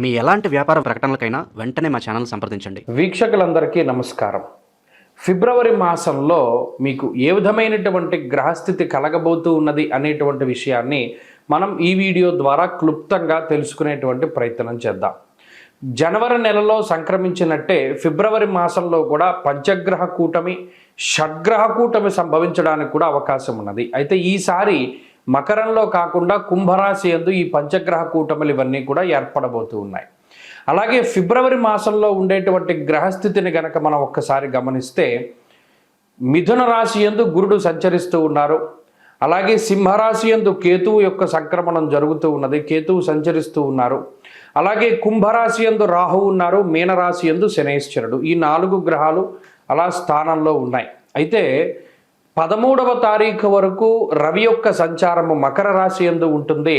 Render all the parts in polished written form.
మీ ఎలాంటి వ్యాపార ప్రకటనలకైనా వెంటనే మా ఛానల్ సంప్రదించండి. వీక్షకులందరికీ నమస్కారం. ఫిబ్రవరి మాసంలో మీకు ఏ విధమైనటువంటి గ్రహస్థితి కలగబోతూ ఉన్నది అనేటువంటి విషయాన్ని మనం ఈ వీడియో ద్వారా క్లుప్తంగా తెలుసుకునేటువంటి ప్రయత్నం చేద్దాం. జనవరి నెలలో సంక్రమించినట్టే ఫిబ్రవరి మాసంలో కూడా పంచగ్రహ కూటమి, షడ్గ్రహ కూటమి సంభవించడానికి కూడా అవకాశం ఉన్నది. అయితే ఈసారి మకరంలో కాకుండా కుంభరాశి యందు ఈ పంచగ్రహ కూటములు ఇవన్నీ కూడా ఏర్పడబోతూ ఉన్నాయి. అలాగే ఫిబ్రవరి మాసంలో ఉండేటువంటి గ్రహస్థితిని గనక మనం ఒక్కసారి గమనిస్తే మిథున రాశి యందు గురుడు సంచరిస్తూ ఉన్నారు. అలాగే సింహరాశి యందు కేతువు యొక్క సంక్రమణం జరుగుతూ ఉన్నది, కేతువు సంచరిస్తూ ఉన్నారు. అలాగే కుంభరాశి యందు రాహువు ఉన్నారు, మీనరాశి యందు శనైశ్వరుడు. ఈ 4 గ్రహాలు అలా స్థానంలో ఉన్నాయి. అయితే 13వ తారీఖు వరకు రవి యొక్క సంచారము మకర రాశి యందు ఉంటుంది.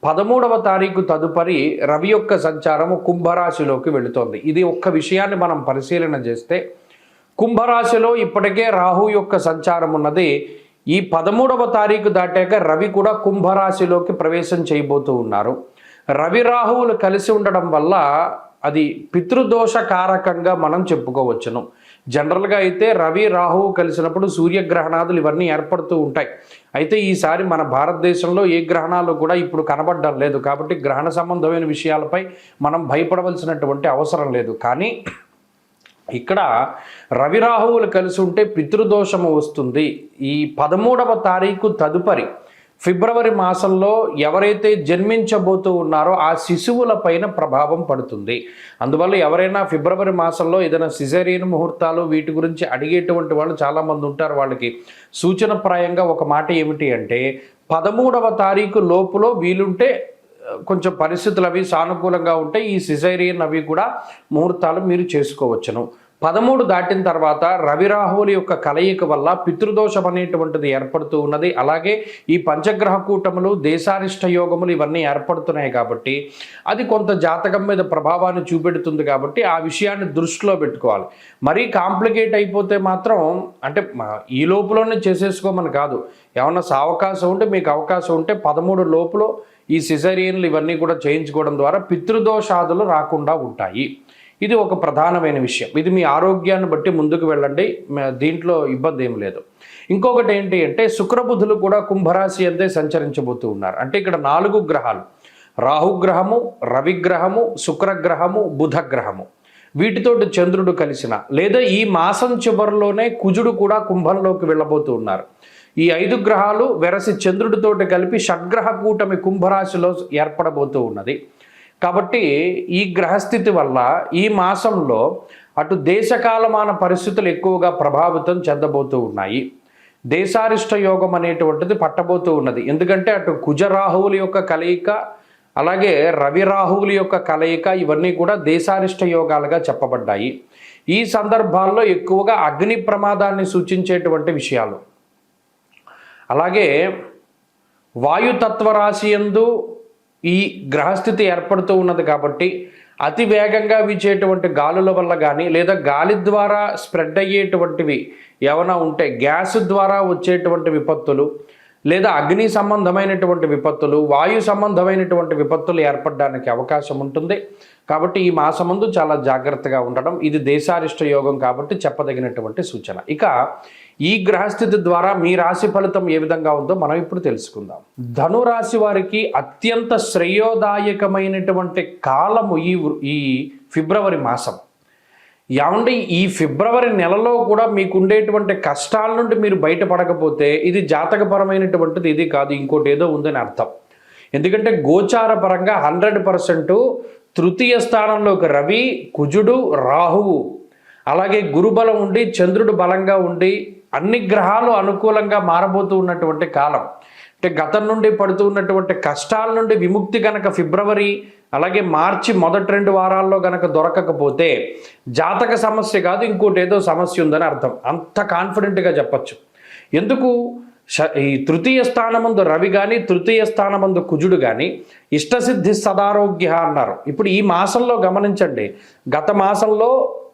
13వ తారీఖు తదుపరి రవి యొక్క సంచారము కుంభరాశిలోకి వెళుతోంది. ఇది ఒక్క విషయాన్ని మనం పరిశీలన చేస్తే కుంభరాశిలో ఇప్పటికే రాహు యొక్క సంచారం ఉన్నది. ఈ 13వ తారీఖు దాటాక రవి కూడా కుంభరాశిలోకి ప్రవేశం చేయబోతూ ఉన్నారు. రవి రాహువులు కలిసి ఉండడం వల్ల అది పితృదోష కారకంగా మనం చెప్పుకోవచ్చును. జనరల్గా అయితే రవి రాహువు కలిసినప్పుడు సూర్యగ్రహణాదులు ఇవన్నీ ఏర్పడుతూ ఉంటాయి. అయితే ఈసారి మన భారతదేశంలో ఏ గ్రహణాలు కూడా ఇప్పుడు కనబడడం లేదు. కాబట్టి గ్రహణ సంబంధమైన విషయాలపై మనం భయపడవలసినటువంటి అవసరం లేదు. కానీ ఇక్కడ రవి రాహువులు కలిసి ఉంటే పితృదోషము వస్తుంది. ఈ 13వ తారీఖు తదుపరి ఫిబ్రవరి మాసంలో ఎవరైతే జన్మించబోతూ ఉన్నారో ఆ శిశువుల పైన ప్రభావం పడుతుంది. అందువల్ల ఎవరైనా ఫిబ్రవరి మాసంలో ఏదైనా సిజేరియన్ ముహూర్తాలు వీటి గురించి అడిగేటువంటి వాళ్ళు చాలామంది ఉంటారు. వాళ్ళకి సూచనప్రాయంగా ఒక మాట ఏమిటి అంటే 13వ తారీఖు లోపులో వీలుంటే కొంచెం పరిస్థితులు అవి సానుకూలంగా ఉంటే ఈ సిజేరియన్ అవి కూడా ముహూర్తాలు మీరు చేసుకోవచ్చును. 13 దాటిన తర్వాత రవి రాహువుల యొక్క కలయిక వల్ల పితృదోషం అనేటువంటిది ఏర్పడుతూ ఉన్నది. అలాగే ఈ పంచగ్రహ కూటములు, దేశారిష్ట యోగములు ఇవన్నీ ఏర్పడుతున్నాయి కాబట్టి అది కొంత జాతకం మీద ప్రభావాన్ని చూపెడుతుంది. కాబట్టి ఆ విషయాన్ని దృష్టిలో పెట్టుకోవాలి. మరీ కాంప్లికేట్ అయిపోతే మాత్రం అంటే ఈ లోపులోనే చేసేసుకోమని కాదు. ఏమన్నా అవకాశం ఉంటే మీకు అవకాశం ఉంటే 13 లోపులో ఈ సిజేరియన్లు ఇవన్నీ కూడా చేయించుకోవడం ద్వారా పితృదోషాదులు రాకుండా ఉంటాయి. ఇది ఒక ప్రధానమైన విషయం. ఇది మీ ఆరోగ్యాన్ని బట్టి ముందుకు వెళ్ళండి, దీంట్లో ఇబ్బంది ఏం లేదు. ఇంకొకటి ఏంటి అంటే శుక్రబుధులు కూడా కుంభరాశి అంతే సంచరించబోతూ ఉన్నారు. అంటే ఇక్కడ 4 గ్రహాలు, రాహుగ్రహము, రవిగ్రహము, శుక్రగ్రహము, బుధగ్రహము, వీటితోటి చంద్రుడు కలిసిన లేదా ఈ మాసం చివరిలోనే కుజుడు కూడా కుంభంలోకి వెళ్ళబోతూ ఉన్నారు. ఈ 5 గ్రహాలు వెరసి చంద్రుడితోటి కలిపి షడ్గ్రహ కూటమి కుంభరాశిలో ఏర్పడబోతూ ఉన్నది. కాబట్టి ఈ గ్రహస్థితి వల్ల ఈ మాసంలో అటు దేశకాలమాన పరిస్థితులు ఎక్కువగా ప్రభావితం చెందబోతూ ఉన్నాయి. దేశారిష్ట యోగం అనేటువంటిది పట్టబోతూ ఉన్నది. ఎందుకంటే అటు కుజరాహువుల యొక్క కలయిక, అలాగే రవి రాహువుల యొక్క కలయిక ఇవన్నీ కూడా దేశారిష్ట యోగాలుగా చెప్పబడ్డాయి. ఈ సందర్భాల్లో ఎక్కువగా అగ్ని ప్రమాదాన్ని సూచించేటువంటి విషయాలు, అలాగే వాయుతత్వ రాశి యందు ఈ గ్రహస్థితి ఏర్పడుతూ ఉన్నది. కాబట్టి అతి వేగంగా వీచేటువంటి గాలుల వల్ల కానీ లేదా గాలి ద్వారా స్ప్రెడ్ అయ్యేటువంటివి ఏమైనా ఉంటే గ్యాస్ ద్వారా వచ్చేటువంటి విపత్తులు లేదా అగ్ని సంబంధమైనటువంటి విపత్తులు, వాయు సంబంధమైనటువంటి విపత్తులు ఏర్పడడానికి అవకాశం ఉంటుంది. కాబట్టి ఈ మాసమందు చాలా జాగ్రత్తగా ఉండడం, ఇది దేశారిష్ట యోగం కాబట్టి చెప్పదగినటువంటి సూచన. ఇక ఈ గ్రహస్థితి ద్వారా మీ రాశి ఫలితం ఏ విధంగా ఉందో మనం ఇప్పుడు తెలుసుకుందాం. ధనురాశి వారికి అత్యంత శ్రేయోదాయకమైనటువంటి కాలము ఈ ఫిబ్రవరి మాసం. ఏమంటే ఈ ఫిబ్రవరి నెలలో కూడా మీకు ఉండేటువంటి కష్టాల నుండి మీరు బయటపడకపోతే ఇది జాతకపరమైనటువంటిది ఇది కాదు, ఇంకోటి ఏదో ఉందని అర్థం. ఎందుకంటే గోచార పరంగా 100% తృతీయ స్థానంలోకి రవి, కుజుడు, రాహువు, అలాగే గురుబలం ఉండి చంద్రుడు బలంగా ఉండి అన్ని గ్రహాలు అనుకూలంగా మారబోతూ ఉన్నటువంటి కాలం. అంటే గతం నుండి పడుతూ ఉన్నటువంటి కష్టాల నుండి విముక్తి గనక ఫిబ్రవరి అలాగే మార్చి మొదటి 2 వారాల్లో గనక దొరకకపోతే జాతక సమస్య కాదు, ఇంకోటి ఏదో సమస్య ఉందని అర్థం. అంత కాన్ఫిడెంట్గా చెప్పచ్చు. ఎందుకు? ఈ తృతీయ స్థానమందు రవి కానీ తృతీయ స్థానమందు కుజుడు కానీ ఇష్టసిద్ధి సదారోగ్య అన్నారు. ఇప్పుడు ఈ మాసంలో గమనించండి, గత మాసంలో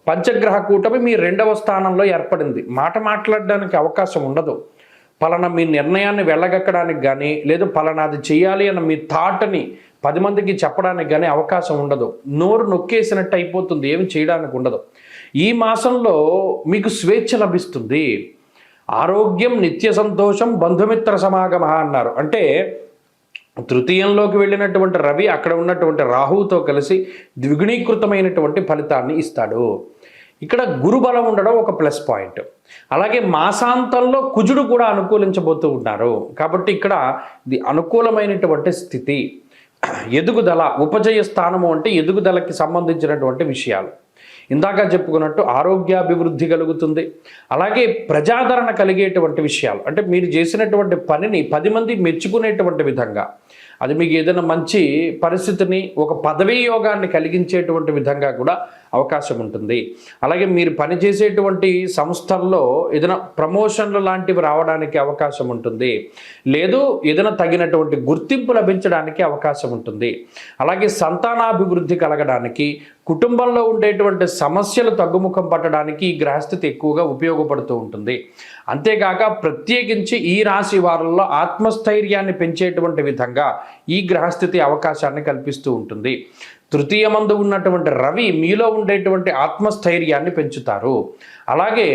పంచగ్రహ కూటమి మీ 2వ స్థానంలో ఏర్పడింది. మాట మాట్లాడడానికి అవకాశం ఉండదు. పలానా మీ నిర్ణయాన్ని వెళ్ళగక్కడానికి కానీ లేదు పలానాది చేయాలి అన్న మీ థాట్ని 10 మందికి చెప్పడానికి కానీ అవకాశం ఉండదు. నోరు నొక్కేసినట్టు అయిపోతుంది, ఏమి చేయడానికి ఉండదు. ఈ మాసంలో మీకు స్వేచ్ఛ లభిస్తుంది. ఆరోగ్యం, నిత్య సంతోషం, బంధుమిత్ర సమాగమ అన్నారు. అంటే తృతీయంలోకి వెళ్ళినటువంటి రవి అక్కడ ఉన్నటువంటి రాహువుతో కలిసి ద్విగుణీకృతమైనటువంటి ఫలితాన్ని ఇస్తాడు. ఇక్కడ గురుబలం ఉండడం ఒక ప్లస్ పాయింట్. అలాగే మాసాంతంలో కుజుడు కూడా అనుకూలించబోతూ ఉన్నారు. కాబట్టి ఇక్కడ ఇది అనుకూలమైనటువంటి స్థితి. ఎదుగుదల, ఉపజయ స్థానము అంటే ఎదుగుదలకి సంబంధించినటువంటి విషయాలు. ఇందాక చెప్పుకున్నట్టు ఆరోగ్యాభివృద్ధి కలుగుతుంది. అలాగే ప్రజాదరణ కలిగేటువంటి విషయాలు, అంటే మీరు చేసినటువంటి పనిని 10 మంది మెచ్చుకునేటువంటి విధంగా, అది మీకు ఏదైనా మంచి పరిస్థితిని, ఒక పదవీ యోగాన్ని కలిగించేటువంటి విధంగా కూడా అవకాశం ఉంటుంది. అలాగే మీరు పనిచేసేటువంటి సంస్థల్లో ఏదైనా ప్రమోషన్లు లాంటివి రావడానికి అవకాశం ఉంటుంది. లేదు ఏదైనా తగినటువంటి గుర్తింపు లభించడానికి అవకాశం ఉంటుంది. అలాగే సంతానాభివృద్ధి కలగడానికి, కుటుంబంలో ఉండేటువంటి సమస్యలు తగ్గుముఖం పట్టడానికి ఈ గ్రహస్థితి ఎక్కువగా ఉపయోగపడుతూ ఉంటుంది. అంతేకాక ప్రత్యేకించి ఈ రాశి వారంలో ఆత్మస్థైర్యాన్ని పెంచేటువంటి విధంగా ఈ గ్రహస్థితి అవకాశాన్ని కల్పిస్తూ ఉంటుంది. తృతీయమందు ఉన్నటువంటి రవి మీలో ఉండేటువంటి ఆత్మస్థైర్యాన్ని పెంచుతారు. అలాగే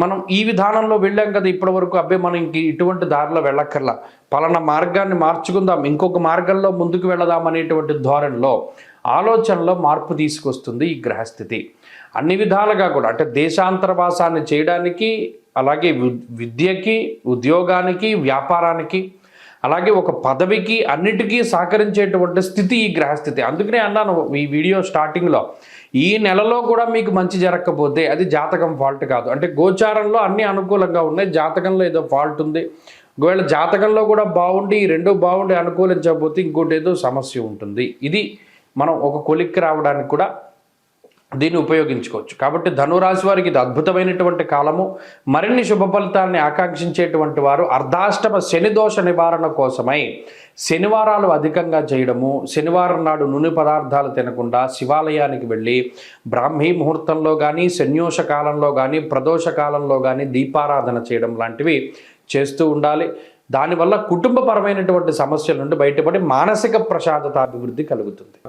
మనం ఈ విధానంలో వెళ్ళాం కదా ఇప్పటి వరకు, అబ్బాయి మనం ఇంక ఇటువంటి దారిలో వెళ్ళక్కర్లా, పలానా మార్గాన్ని మార్చుకుందాం, ఇంకొక మార్గంలో ముందుకు వెళదాం అనేటువంటి ధోరణిలో, ఆలోచనలో మార్పు తీసుకొస్తుంది ఈ గ్రహస్థితి. అన్ని విధాలుగా కూడా, అంటే దేశాంతరవాసాన్ని చేయడానికి, అలాగే విద్యకి, ఉద్యోగానికి, వ్యాపారానికి, అలాగే ఒక పదవికి, అన్నిటికీ సహకరించేటువంటి స్థితి ఈ గ్రహస్థితి. అందుకనే అన్నాను ఈ వీడియో స్టార్టింగ్లో, ఈ నెలలో కూడా మీకు మంచి జరగకపోతే అది జాతకం ఫాల్ట్ కాదు. అంటే గోచారంలో అన్నీ అనుకూలంగా ఉన్నాయి, జాతకంలో ఏదో ఫాల్ట్ ఉంది. ఒకవేళ జాతకంలో కూడా బాగుండి, ఈ రెండు బాగుండి అనుకూలించకపోతే ఇంకోటి ఏదో సమస్య ఉంటుంది. ఇది మనం ఒక కొలిక్కి రావడానికి కూడా దీన్ని ఉపయోగించుకోవచ్చు. కాబట్టి ధనురాశి వారికి ఇది అద్భుతమైనటువంటి కాలము. మరిన్ని శుభ ఫలితాలని ఆకాంక్షించేటువంటి వారు అర్ధాష్టమ శని దోష నివారణ కోసమై శనివారాలు అధికంగా చేయడము, శనివారం నాడు నూనె పదార్థాలు తినకుండా శివాలయానికి వెళ్ళి బ్రాహ్మీ ముహూర్తంలో కానీ, శన్యోష కాలంలో కానీ, ప్రదోష కాలంలో కానీ దీపారాధన చేయడం లాంటివి చేస్తూ ఉండాలి. దానివల్ల కుటుంబపరమైనటువంటి సమస్యల నుండి బయటపడి మానసిక ప్రశాంతత అభివృద్ధి కలుగుతుంది.